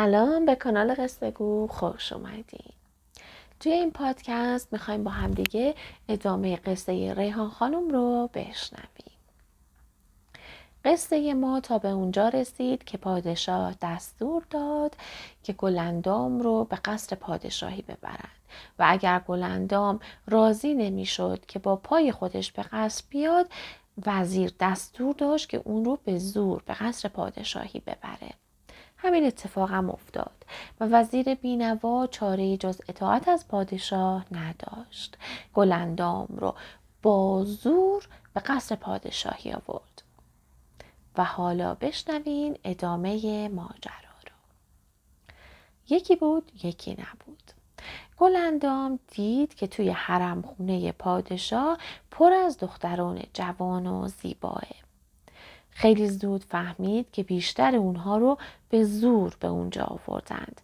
سلام، به کانال قصه گو خوش اومدین. توی این پادکست میخوایم با هم دیگه ادامه قصه ریحان خانم رو بشنویم. قصه ما تا به اونجا رسید که پادشاه دستور داد که گلندام رو به قصر پادشاهی ببرند و اگر گلندام راضی نمیشد که با پای خودش به قصر بیاد، وزیر دستور داشت که اون رو به زور به قصر پادشاهی ببره. همین اتفاق هم افتاد و وزیر بینوا چاره‌ای جز اطاعت از پادشاه نداشت. گلندام رو با زور به قصر پادشاهی آورد. و حالا بشنوین ادامه ماجرا رو. یکی بود یکی نبود. گلندام دید که توی حرم خونه پادشاه پر از دختران جوان و زیباه. خیلی زود فهمید که بیشتر اونها رو به زور به اونجا آوردند،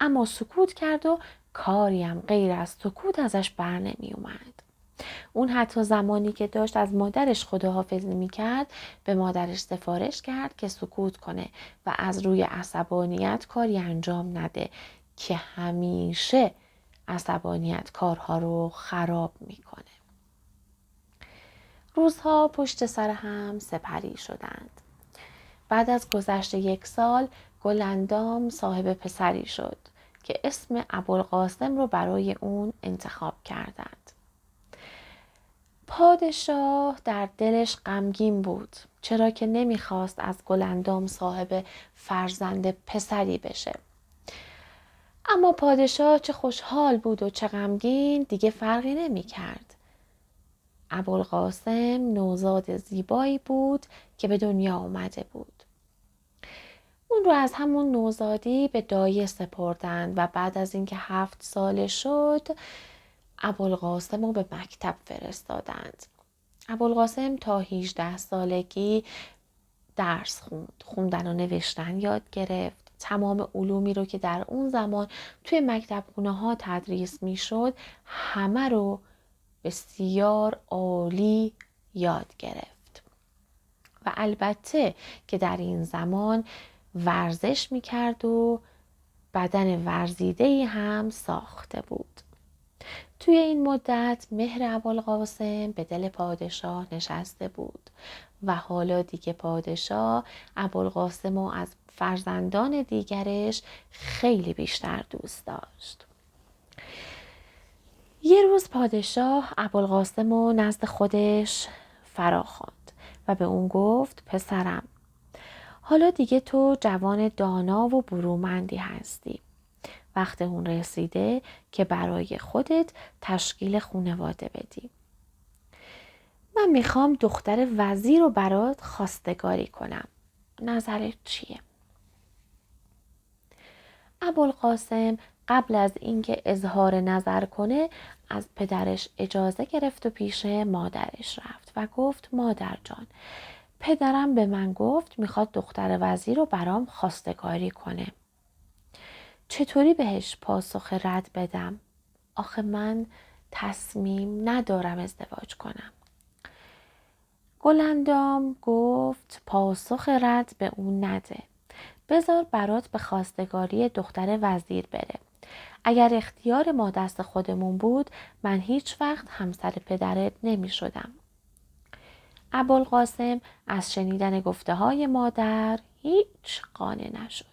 اما سکوت کرد و کاری هم غیر از سکوت ازش بر نمی اومد. اون حتی زمانی که داشت از مادرش خداحافظی میکرد به مادرش سفارش کرد که سکوت کنه و از روی عصبانیت کاری انجام نده که همیشه عصبانیت کارها رو خراب میکنه. روزها پشت سر هم سپری شدند. بعد از گذشت 1 سال گلندام صاحب پسری شد که اسم ابوالقاسم رو برای اون انتخاب کردند. پادشاه در دلش غمگین بود، چرا که نمیخواست از گلندام صاحب فرزند پسری بشه. اما پادشاه چه خوشحال بود و چه غمگین دیگه فرقی نمیکرد. ابوالقاسم نوزاد زیبایی بود که به دنیا آمده بود. اون رو از همون نوزادی به دایه سپردند و بعد از اینکه 7 ساله شد ابوالقاسم رو به مکتب فرستادند. ابوالقاسم تا 18 سالگی درس خوندن و نوشتن یاد گرفت. تمام علومی رو که در اون زمان توی مکتب خونه ها تدریس می شد همه رو بسیار عالی یاد گرفت و البته که در این زمان ورزش میکرد و بدن ورزیده‌ای هم ساخته بود. توی این مدت مهر ابوالقاسم به دل پادشاه نشسته بود و حالا دیگه پادشاه ابوالقاسم رو از فرزندان دیگرش خیلی بیشتر دوست داشت. یه روز پادشاه ابوالقاسم رو نزد خودش فراخواند و به اون گفت پسرم، حالا دیگه تو جوان دانا و برومندی هستی. وقت اون رسیده که برای خودت تشکیل خانواده بدی. من میخوام دختر وزیر رو برات خواستگاری کنم. نظرت چیه؟ ابوالقاسم قبل از اینکه اظهار نظر کنه از پدرش اجازه گرفت و پیش مادرش رفت و گفت مادر جان، پدرم به من گفت میخواد دختر وزیر رو برام خواستگاری کنه. چطوری بهش پاسخ رد بدم؟ آخه من تصمیم ندارم ازدواج کنم. گلندام گفت پاسخ رد به اون نده. بذار برات به خواستگاری دختر وزیر بره. اگر اختیار ما دست خودمون بود من هیچ وقت همسر پدرت نمی شدم. ابوالقاسم از شنیدن گفته های مادر هیچ قانع نشد.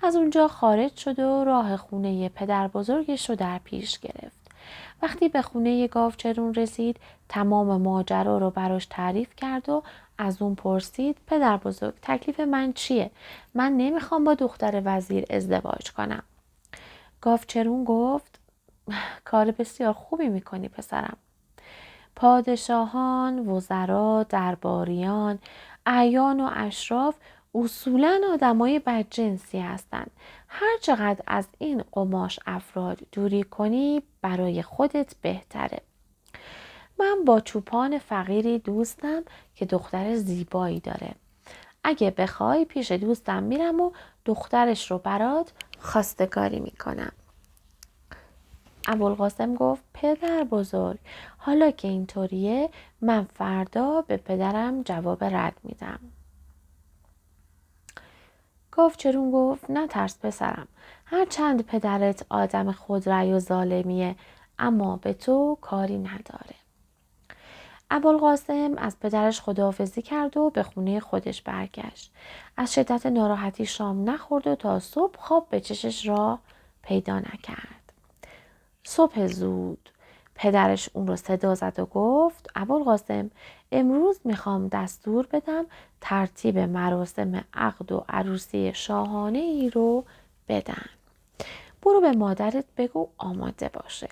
از اونجا خارج شد و راه خونه پدر بزرگش رو در پیش گرفت. وقتی به خونه گاوچرون رسید تمام ماجرا رو براش تعریف کرد و از اون پرسید پدر بزرگ تکلیف من چیه؟ من نمیخوام با دختر وزیر ازدواج کنم. گاوچرون گفت کار بسیار خوبی میکنی پسرم. پادشاهان، وزرا، درباریان، اعیان و اشراف اصولاً آدمای بدجنسی هستند. هر چقدر از این قماش افراد دوری کنی برای خودت بهتره. من با چوپان فقیری دوستم که دختر زیبایی داره. اگه بخوای پیش دوستم میرم و دخترش رو برات خواستگاری میکنم. ابوالقاسم گفت پدر بزرگ، حالا که اینطوریه من فردا به پدرم جواب رد میدم. گاوچرون گفت نترس پسرم، هرچند پدرت آدم خودرأی و ظالمیه اما به تو کاری نداره. ابوالقاسم از پدرش خداحافظی کرد و به خونه خودش برگشت. از شدت ناراحتی شام نخورد و تا صبح خواب به چشش را پیدا نکرد. صبح زود پدرش اون رو صدا زد و گفت ابوالقاسم امروز میخوام دستور بدم ترتیب مراسم عقد و عروسی شاهانه ای رو بدن. برو به مادرت بگو آماده باشه.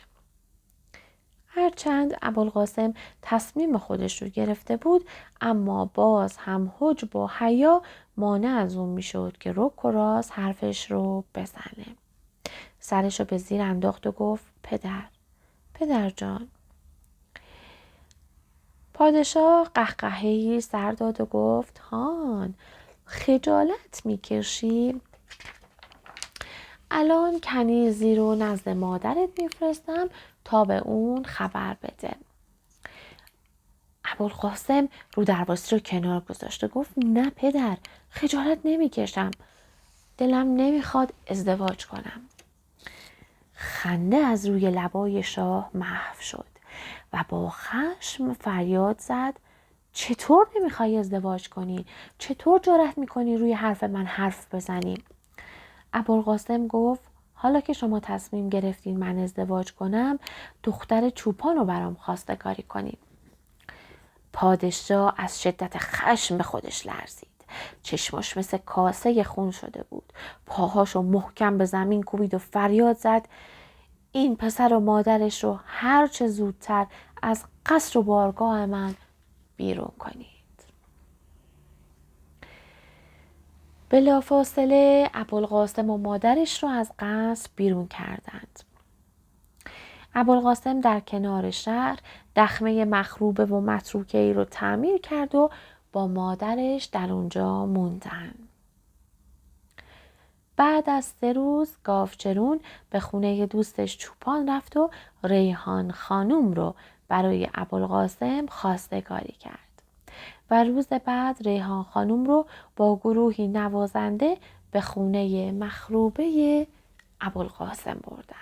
هرچند ابوالقاسم تصمیم خودش رو گرفته بود اما باز هم حجب و حیا مانع از اون میشد که رک و راست حرفش رو بزنه. سرش رو به زیر انداخت و گفت پدر جان. پادشاه قهقهه‌ای سر داد و گفت هان خجالت میکشی؟ الان کنیزی رو نزد مادرت میفرستم تا به اون خبر بده. ابوالقاسم رو درواسی رو کنار گذاشت و گفت نه پدر، خجالت نمیکشم، دلم نمیخواد ازدواج کنم. خنده از روی لبای شاه محو شد و با خشم فریاد زد چطور نمیخوای ازدواج کنی؟ چطور جرأت میکنی روی حرف من حرف بزنی؟ ابوالقاسم گفت حالا که شما تصمیم گرفتین من ازدواج کنم دختر چوپان رو برام خواستگاری کنید. پادشاه از شدت خشم به خودش لرزید. چشماش مثل کاسه خون شده بود. پاهاشو محکم به زمین کوبید و فریاد زد این پسر و مادرش رو هر چه زودتر از قصر و بارگاه من بیرون کنید. بلافاصله ابوالقاسم و مادرش رو از قصر بیرون کردند. ابوالقاسم در کنار شهر دخمه مخروبه و متروکه ای رو تعمیر کرد و با مادرش در اونجا موندن. بعد از 3 روز گاوچرون به خونه دوستش چوپان رفت و ریحان خانوم رو برای ابوالقاسم خواستگاری کرد و روز بعد ریحان خانوم رو با گروهی نوازنده به خونه مخروبه ابوالقاسم بردن.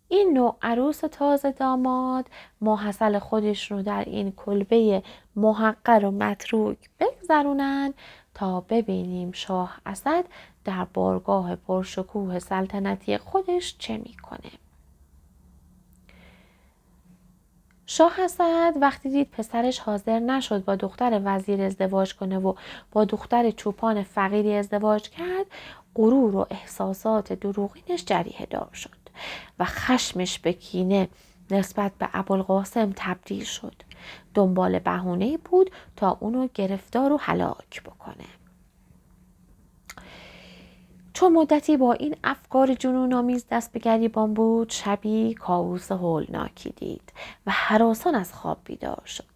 این نوع عروس تازه داماد ماحصل خودش رو در این کلبه محقر و متروک بگذرونن تا ببینیم شاه اسد در بارگاه پرشکوه سلطنتی خودش چه میکنه. شاه اسد وقتی دید پسرش حاضر نشد با دختر وزیر ازدواج کنه و با دختر چوپان فقیری ازدواج کرد، غرور و احساسات دروغینش جریحه دار شد و خشمش به کینه نسبت به ابوالقاسم تبدیل شد. دنبال بهونه‌ای بود تا اونو گرفتار و هلاک بکنه. چون مدتی با این افکار جنون‌آمیز دست به گریبان بود، شبی کابوس هولناکی دید و هراسان از خواب بیدار شد.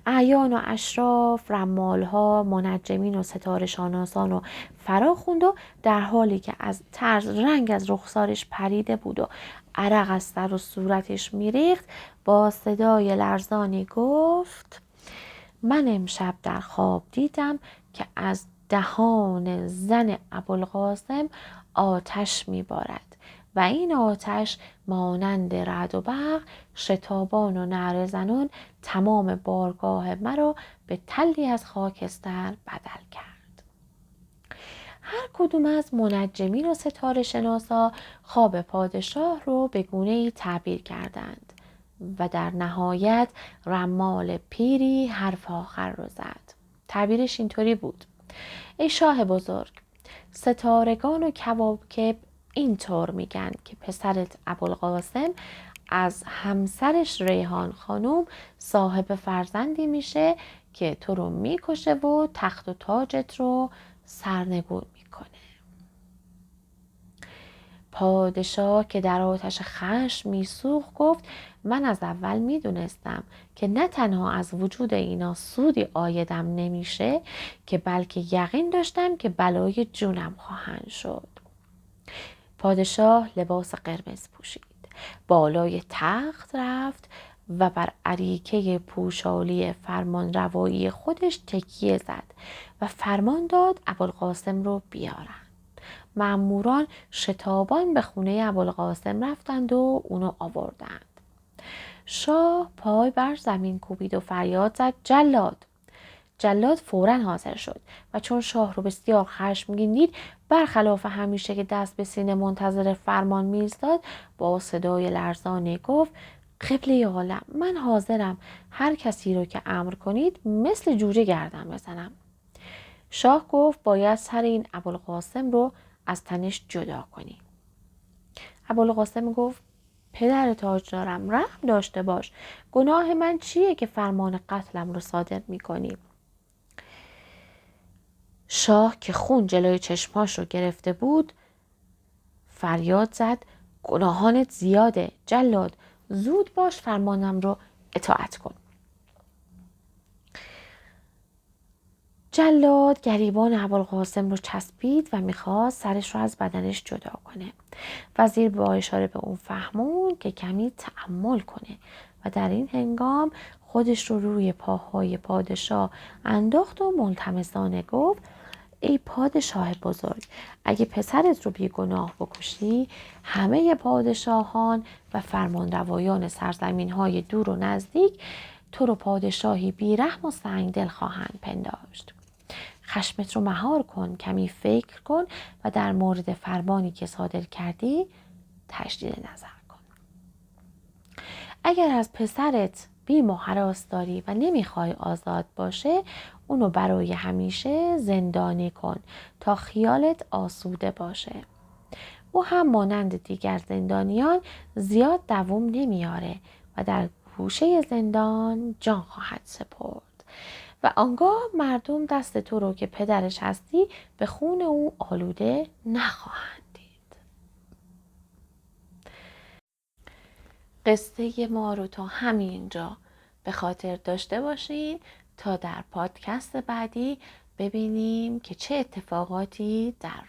اعیان و اشراف، رمالها، منجمین و ستاره شناسان و فرا خوند و در حالی که از ترس رنگ از رخسارش پریده بود و عرق از سر و صورتش میریخت با صدای لرزانی گفت من امشب در خواب دیدم که از دهان زن ابوالقاسم آتش میبارد و این آتش مانند رعد و برق شتابان و نعره زنان تمام بارگاه مرا به تلی از خاکستر بدل کرد. هر کدوم از منجمین و ستاره شناسا خواب پادشاه رو به گونه‌ای تعبیر کردند و در نهایت رمال پیری حرف آخر رو زد. تعبیرش اینطوری بود: ای شاه بزرگ، ستارگان و کواکب اینطور میگن که پسرت ابوالقاسم از همسرش ریحان خانوم صاحب فرزندی میشه که تو رو میکشه و تخت و تاجت رو سرنگون میکنه. پادشاه که در آتش خشم میسوخت گفت من از اول میدونستم که نه تنها از وجود اینا سودی عایدم نمیشه که بلکه یقین داشتم که بلای جونم خواهند شد. پادشاه لباس قرمز پوشید، بالای تخت رفت و بر اریکه پوشالی فرمان روایی خودش تکیه زد و فرمان داد ابوالقاسم رو بیارن. مأموران شتابان به خونه ابوالقاسم رفتند و اونو آوردند. شاه پای بر زمین کوبید و فریاد زد جلاد. جلاد فوراً حاضر شد و چون شاه رو بسیار خشمگین دید، برخلاف همیشه که دست به سینه منتظر فرمان می‌ایستاد، با صدای لرزانی گفت قبله عالم، من حاضرم هر کسی رو که امر کنید مثل جوجه گردن بزنم. شاه گفت باید سر این ابوالقاسم رو از تنش جدا کنی. ابوالقاسم گفت پدر تاجدارم، رحم داشته باش. گناه من چیه که فرمان قتلم رو صادر می‌کنی؟ شاه که خون جلوی چشماش رو گرفته بود فریاد زد گناهانت زیاده جلاد، زود باش فرمانم رو اطاعت کن. جلاد گریبان ابوالقاسم رو چسبید و میخواست سرش رو از بدنش جدا کنه. وزیر با اشاره به اون فهمون که کمی تأمل کنه و در این هنگام خودش رو روی پاهای پادشاه انداخت و ملتمسانه گفت ای پادشاه بزرگ، اگه پسرت رو بیگناه بکشی، همه پادشاهان و فرمانروایان سرزمین‌های دور و نزدیک تو رو پادشاهی بیرحم و سنگدل خواهند پنداشت. خشمت رو مهار کن، کمی فکر کن و در مورد فرمانی که صادر کردی تجدید نظر کن. اگر از پسرت بیم و هراس داری و نمیخوای آزاد باشه، اونو برای همیشه زندانی کن تا خیالت آسوده باشه. او هم مانند دیگر زندانیان زیاد دوام نمیاره و در گوشه زندان جان خواهد سپرد و آنگاه مردم دست تو رو که پدرش هستی به خون او آلوده نخواهند دید. قصه ما رو تا همینجا به خاطر داشته باشین تا در پادکست بعدی ببینیم که چه اتفاقاتی در